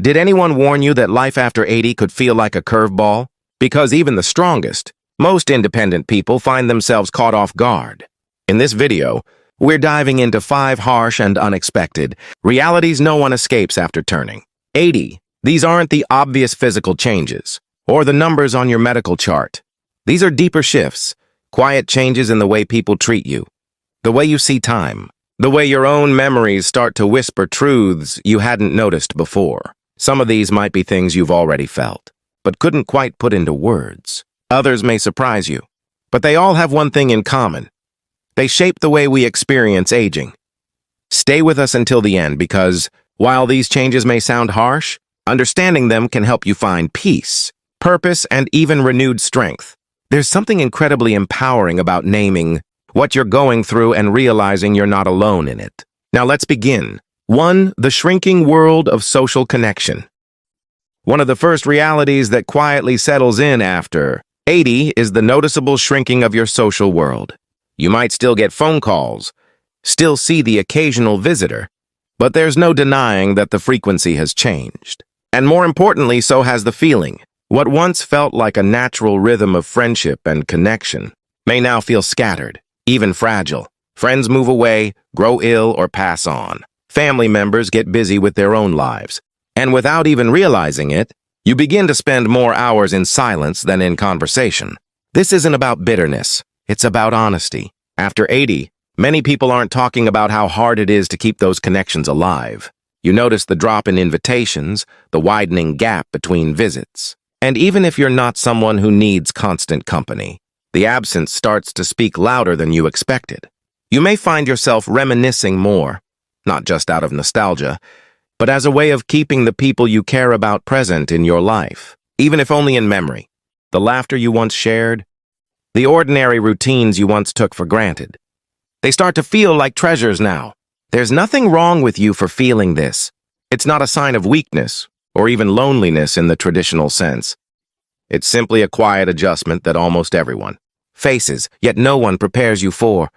Did anyone warn you that life after 80 could feel like a curveball? Because even the strongest, most independent people find themselves caught off guard. In this video, we're diving into 5 harsh and unexpected realities no one escapes after turning 80. These aren't the obvious physical changes or the numbers on your medical chart. These are deeper shifts, quiet changes in the way people treat you, the way you see time, the way your own memories start to whisper truths you hadn't noticed before. Some of these might be things you've already felt, but couldn't quite put into words. Others may surprise you, but they all have one thing in common. They shape the way we experience aging. Stay with us until the end because, while these changes may sound harsh, understanding them can help you find peace, purpose, and even renewed strength. There's something incredibly empowering about naming what you're going through and realizing you're not alone in it. Now let's begin. 1. The shrinking world of social connection. One of the first realities that quietly settles in after 80 is the noticeable shrinking of your social world. You might still get phone calls, still see the occasional visitor, but there's no denying that the frequency has changed. And more importantly, so has the feeling. What once felt like a natural rhythm of friendship and connection may now feel scattered, even fragile. Friends move away, grow ill, or pass on. Family members get busy with their own lives. And without even realizing it, you begin to spend more hours in silence than in conversation. This isn't about bitterness. It's about honesty. After 80, many people aren't talking about how hard it is to keep those connections alive. You notice the drop in invitations, the widening gap between visits. And even if you're not someone who needs constant company, the absence starts to speak louder than you expected. You may find yourself reminiscing more, not just out of nostalgia, but as a way of keeping the people you care about present in your life, even if only in memory. The laughter you once shared, the ordinary routines you once took for granted. They start to feel like treasures now. There's nothing wrong with you for feeling this. It's not a sign of weakness or even loneliness in the traditional sense. It's simply a quiet adjustment that almost everyone faces, yet no one prepares you for.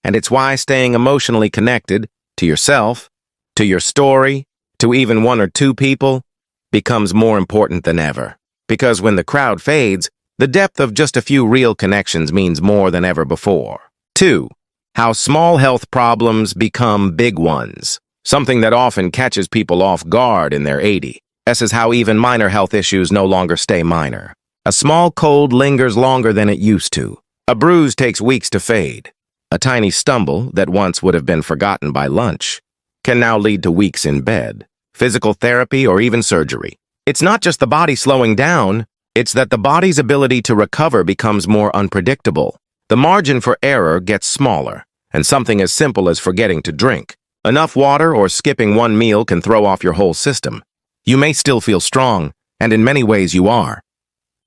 And it's why staying emotionally connected to yourself, to your story, to even 1 or 2 people becomes more important than ever. Because when the crowd fades, the depth of just a few real connections means more than ever before. 2. How small health problems become big ones. Something that often catches people off guard in their 80s. This is how even minor health issues no longer stay minor. A small cold lingers longer than it used to. A bruise takes weeks to fade. A tiny stumble that once would have been forgotten by lunch can now lead to weeks in bed, physical therapy, or even surgery. It's not just the body slowing down, it's that the body's ability to recover becomes more unpredictable. The margin for error gets smaller, and something as simple as forgetting to drink enough water or skipping one meal can throw off your whole system. You may still feel strong, and in many ways you are,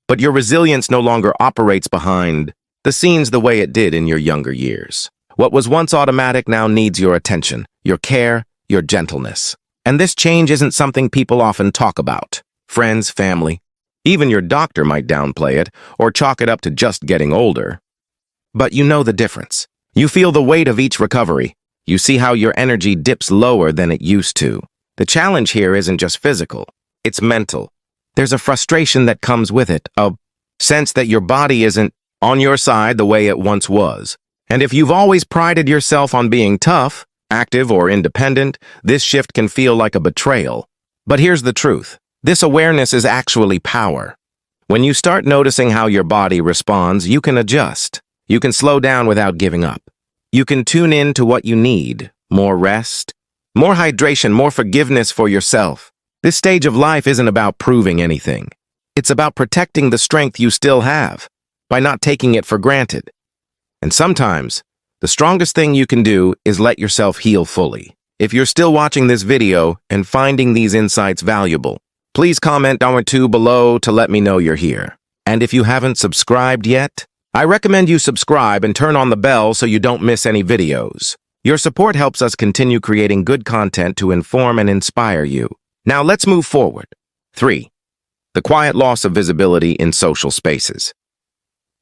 but your resilience no longer operates behind the scenes the way it did in your younger years. What was once automatic now needs your attention, your care, your gentleness. And this change isn't something people often talk about. Friends, family, even your doctor might downplay it or chalk it up to just getting older. But you know the difference. You feel the weight of each recovery. You see how your energy dips lower than it used to. The challenge here isn't just physical, it's mental. There's a frustration that comes with it, a sense that your body isn't on your side the way it once was. And if you've always prided yourself on being tough, active, or independent, this shift can feel like a betrayal. But here's the truth. This awareness is actually power. When you start noticing how your body responds, you can adjust. You can slow down without giving up. You can tune in to what you need, more rest, more hydration, more forgiveness for yourself. This stage of life isn't about proving anything. It's about protecting the strength you still have by not taking it for granted. And sometimes, the strongest thing you can do is let yourself heal fully. If you're still watching this video and finding these insights valuable, please comment down or 2 below to let me know you're here. And if you haven't subscribed yet, I recommend you subscribe and turn on the bell so you don't miss any videos. Your support helps us continue creating good content to inform and inspire you. Now let's move forward. 3. The quiet loss of visibility in social spaces.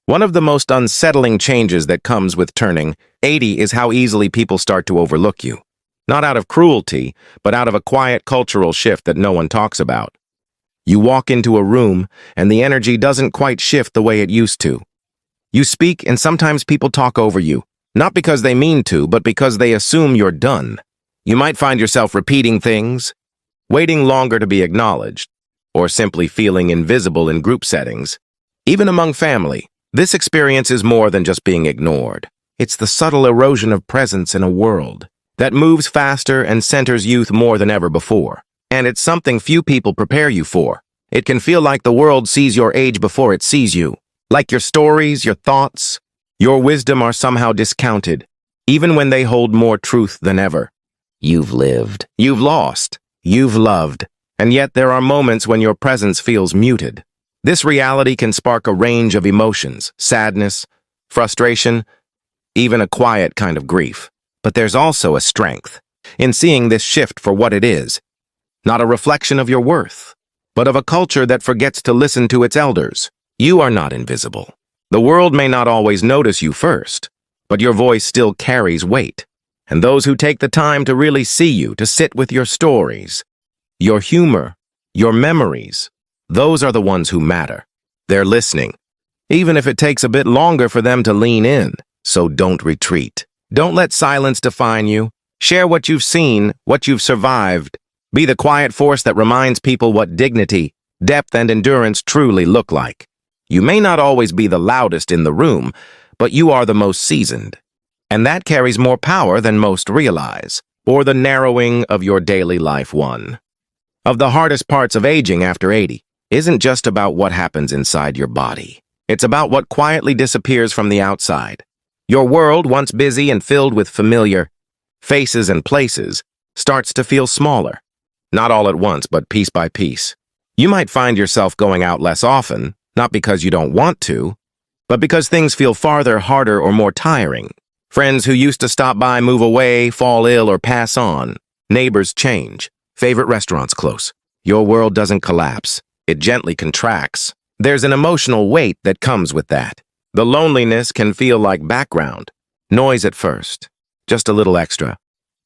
One of the most unsettling changes that comes with turning 80 is how easily people start to overlook you. Not out of cruelty, but out of a quiet cultural shift that no one talks about. You walk into a room, and the energy doesn't quite shift the way it used to. You speak, and sometimes people talk over you, not because they mean to, but because they assume you're done. You might find yourself repeating things, waiting longer to be acknowledged, or simply feeling invisible in group settings. Even among family, this experience is more than just being ignored. It's the subtle erosion of presence in a world that moves faster and centers youth more than ever before. And it's something few people prepare you for. It can feel like the world sees your age before it sees you. Like your stories, your thoughts, your wisdom are somehow discounted, even when they hold more truth than ever. You've lived, you've lost, you've loved, and yet there are moments when your presence feels muted. This reality can spark a range of emotions, sadness, frustration, even a quiet kind of grief. But there's also a strength in seeing this shift for what it is, not a reflection of your worth, but of a culture that forgets to listen to its elders. You are not invisible. The world may not always notice you first, but your voice still carries weight. And those who take the time to really see you, to sit with your stories, your humor, your memories, those are the ones who matter. They're listening, even if it takes a bit longer for them to lean in. So don't retreat. Don't let silence define you. Share what you've seen, what you've survived. Be the quiet force that reminds people what dignity, depth, and endurance truly look like. You may not always be the loudest in the room, but you are the most seasoned. And that carries more power than most realize, or the narrowing of your daily life one. Of the hardest parts of aging after 80 isn't just about what happens inside your body. It's about what quietly disappears from the outside. Your world, once busy and filled with familiar faces and places, starts to feel smaller. Not all at once, but piece by piece. You might find yourself going out less often, not because you don't want to, but because things feel farther, harder, or more tiring. Friends who used to stop by move away, fall ill, or pass on. Neighbors change. Favorite restaurants close. Your world doesn't collapse. It gently contracts. There's an emotional weight that comes with that. The loneliness can feel like background. Noise at first. Just a little extra.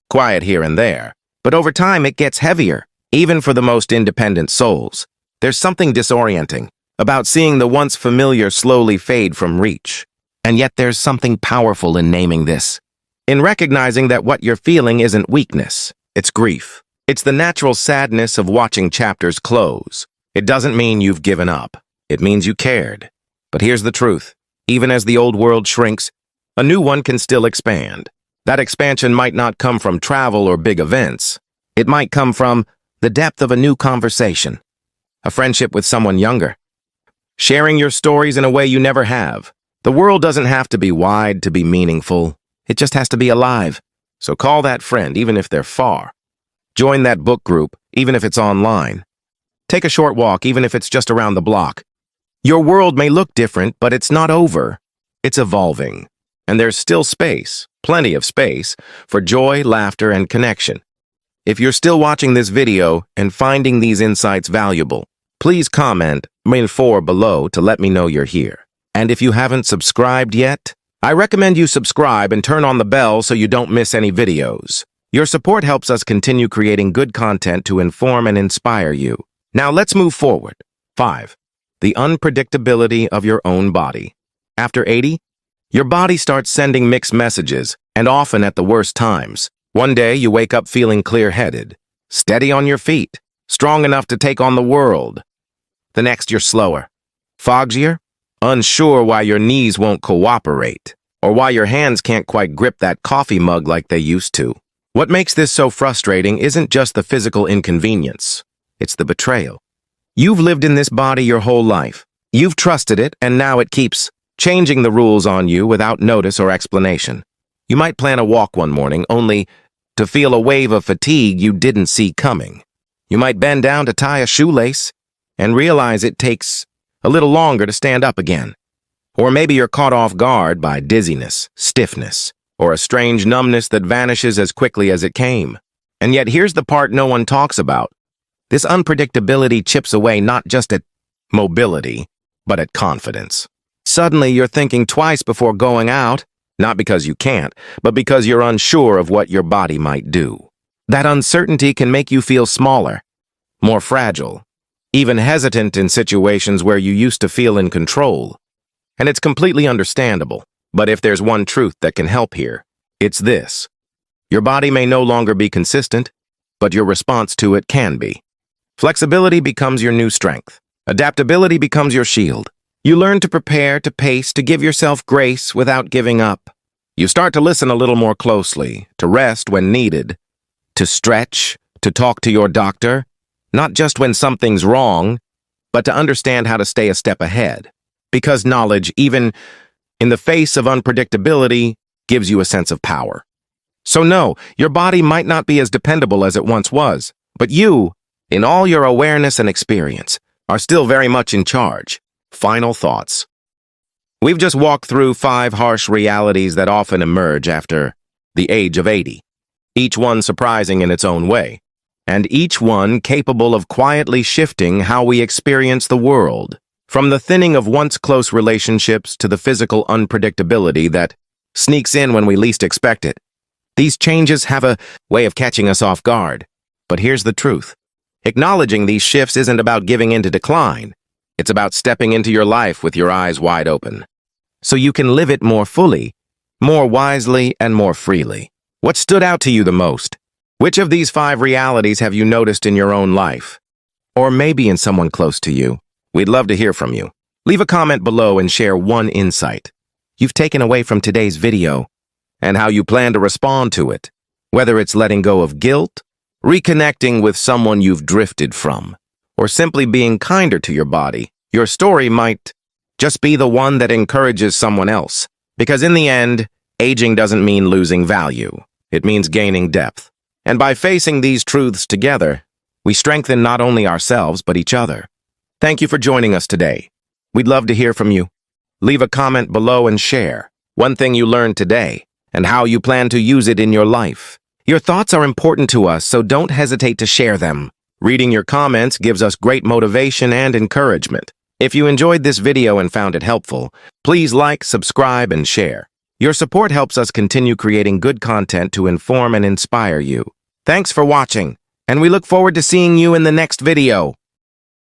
Quiet here and there. But over time it gets heavier, even for the most independent souls. There's something disorienting about seeing the once familiar slowly fade from reach. And yet there's something powerful in naming this. In recognizing that what you're feeling isn't weakness, it's grief. It's the natural sadness of watching chapters close. It doesn't mean you've given up. It means you cared. But here's the truth. Even as the old world shrinks, a new one can still expand. That expansion might not come from travel or big events. It might come from the depth of a new conversation, a friendship with someone younger, sharing your stories in a way you never have. The world doesn't have to be wide to be meaningful. It just has to be alive. So call that friend, even if they're far. Join that book group, even if it's online. Take a short walk, even if it's just around the block. Your world may look different, but it's not over. It's evolving. And there's still space, plenty of space, for joy, laughter, and connection. If you're still watching this video and finding these insights valuable, please comment "4" below to let me know you're here. And if you haven't subscribed yet, I recommend you subscribe and turn on the bell so you don't miss any videos. Your support helps us continue creating good content to inform and inspire you. Now let's move forward. 5. The unpredictability of your own body. After 80, your body starts sending mixed messages, and often at the worst times. One day you wake up feeling clear-headed, steady on your feet, strong enough to take on the world. The next you're slower, foggier, unsure why your knees won't cooperate, or why your hands can't quite grip that coffee mug like they used to. What makes this so frustrating isn't just the physical inconvenience, it's the betrayal. You've lived in this body your whole life. You've trusted it, and now it keeps changing the rules on you without notice or explanation. You might plan a walk one morning, only to feel a wave of fatigue you didn't see coming. You might bend down to tie a shoelace and realize it takes a little longer to stand up again. Or maybe you're caught off guard by dizziness, stiffness, or a strange numbness that vanishes as quickly as it came. And yet here's the part no one talks about. This unpredictability chips away not just at mobility, but at confidence. Suddenly you're thinking twice before going out, not because you can't, but because you're unsure of what your body might do. That uncertainty can make you feel smaller, more fragile, even hesitant in situations where you used to feel in control. And it's completely understandable. But if there's one truth that can help here, it's this. Your body may no longer be consistent, but your response to it can be. Flexibility becomes your new strength. Adaptability becomes your shield. You learn to prepare, to pace, to give yourself grace without giving up. You start to listen a little more closely, to rest when needed, to stretch, to talk to your doctor, not just when something's wrong, but to understand how to stay a step ahead. Because knowledge, even in the face of unpredictability, gives you a sense of power. So no, your body might not be as dependable as it once was, but you, in all your awareness and experience, are still very much in charge. Final thoughts. We've just walked through 5 harsh realities that often emerge after the age of 80, each one surprising in its own way, and each one capable of quietly shifting how we experience the world, from the thinning of once close relationships to the physical unpredictability that sneaks in when we least expect it. These changes have a way of catching us off guard. But here's the truth. Acknowledging these shifts isn't about giving in to decline. It's about stepping into your life with your eyes wide open, so you can live it more fully, more wisely, and more freely. What stood out to you the most? Which of these 5 realities have you noticed in your own life? Or maybe in someone close to you? We'd love to hear from you. Leave a comment below and share one insight you've taken away from today's video and how you plan to respond to it, whether it's letting go of guilt, reconnecting with someone you've drifted from, or simply being kinder to your body. Your story might just be the one that encourages someone else. Because in the end, aging doesn't mean losing value. It means gaining depth. And by facing these truths together, we strengthen not only ourselves, but each other. Thank you for joining us today. We'd love to hear from you. Leave a comment below and share one thing you learned today and how you plan to use it in your life. Your thoughts are important to us, so don't hesitate to share them. Reading your comments gives us great motivation and encouragement. If you enjoyed this video and found it helpful, please like, subscribe, and share. Your support helps us continue creating good content to inform and inspire you. Thanks for watching, and we look forward to seeing you in the next video.